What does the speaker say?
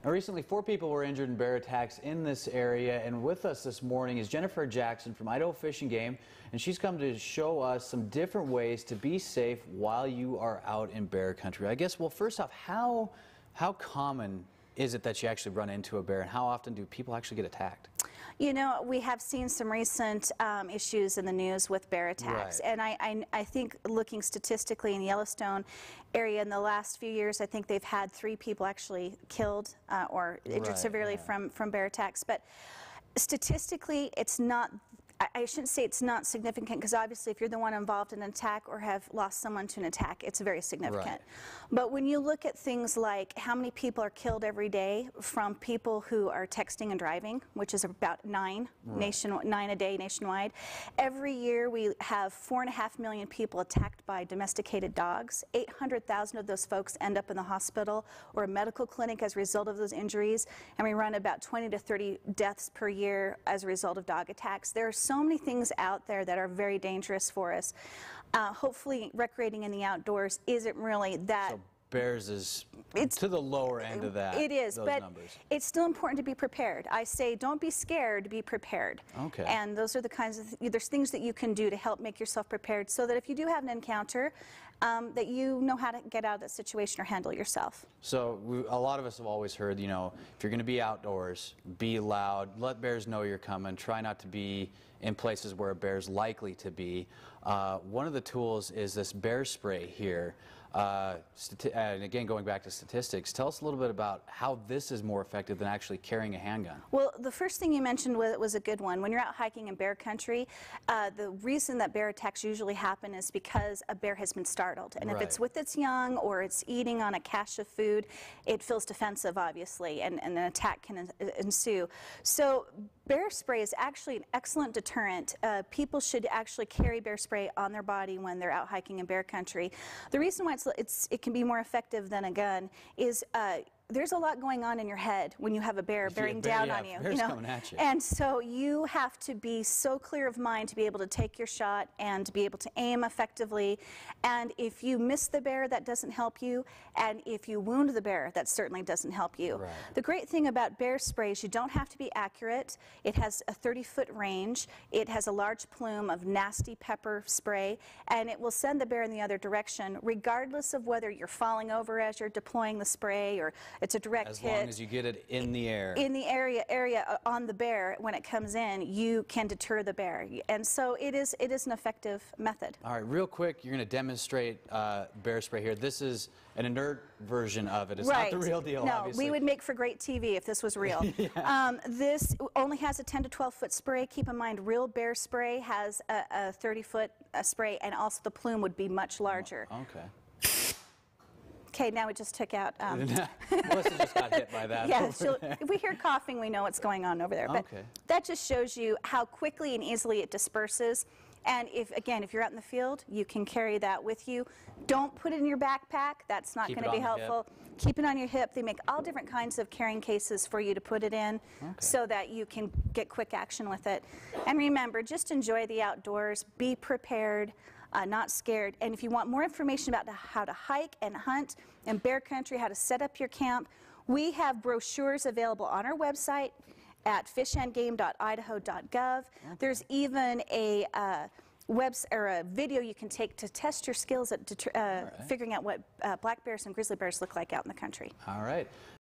Now, recently, 4 people were injured in bear attacks in this area, and with us this morning is Jennifer Jackson from Idaho Fish and Game, and she's come to show us some different ways to be safe while you are out in bear country. I guess, well, first off, how common is it that you actually run into a bear, and how often do people actually get attacked? You know, we have seen some recent issues in the news with bear attacks, Right. and I think looking statistically in the Yellowstone area in the last few years, I think they've had 3 people actually killed or injured severely from bear attacks. But statistically, it's not. I shouldn't say it's not significant, because obviously if you're the one involved in an attack or have lost someone to an attack, it's very significant. Right. But when you look at things like how many people are killed every day from people who are texting and driving, which is about 9 a day nationwide, every year we have 4.5 million people attacked by domesticated dogs. 800,000 of those folks end up in the hospital or a medical clinic as a result of those injuries, and we run about 20 to 30 deaths per year as a result of dog attacks. There are so many things out there that are very dangerous for us. Hopefully recreating in the outdoors isn't really that. So bears is to the lower end of that. It is, those but numbers. It's still important to be prepared. I say don't be scared, be prepared. Okay. And those are the kinds of, there's things that you can do to help make yourself prepared so that if you do have an encounter, that you know how to get out of that situation or handle yourself. So a lot of us have always heard, you know, if you're going to be outdoors, be loud, let bears know you're coming, try not to be in places where a bear's likely to be. One of the tools is this bear spray here. And again, going back to statistics, tell us a little bit about how this is more effective than actually carrying a handgun. Well, the first thing you mentioned was a good one. When you're out hiking in bear country, the reason that bear attacks usually happen is because a bear has been startled. And if it's with its young or it's eating on a cache of food, it feels defensive, obviously, and an attack can ensue. So bear spray is actually an excellent deterrent. People should actually carry bear spray on their body when they're out hiking in bear country. The reason why it can be more effective than a gun is there's a lot going on in your head when you have a bear bearing down on you. Bear's coming at you. And so you have to be so clear of mind to be able to take your shot and to be able to aim effectively. And if you miss the bear, that doesn't help you. And if you wound the bear, that certainly doesn't help you. Right. The great thing about bear spray is you don't have to be accurate. It has a 30-foot range. It has a large plume of nasty pepper spray, and it will send the bear in the other direction, regardless of whether you're falling over as you're deploying the spray or it's a direct hit. As long as you get it in the air. In the area on the bear, when it comes in, you can deter the bear. And so it is an effective method. All right, real quick, you're going to demonstrate bear spray here. This is an inert version of it. It's not the real deal, obviously. No, we would make for great TV if this was real. This only has a 10 to 12-foot spray. Keep in mind, real bear spray has a 30-foot spray, and also the plume would be much larger. Okay. Okay, now we just took out. Melissa just got hit by that. Yeah, if we hear coughing, we know what's going on over there. But that just shows you how quickly and easily it disperses. And if you're out in the field, you can carry that with you. Don't put it in your backpack. That's not going to be helpful. Keep it on your hip. They make all different kinds of carrying cases for you to put it in so that you can get quick action with it. And remember, just enjoy the outdoors. Be prepared. Not scared. And if you want more information about how to hike and hunt in bear country, how to set up your camp, we have brochures available on our website at fishandgame.idaho.gov. There's even a video you can take to test your skills at figuring out what black bears and grizzly bears look like out in the country. All right.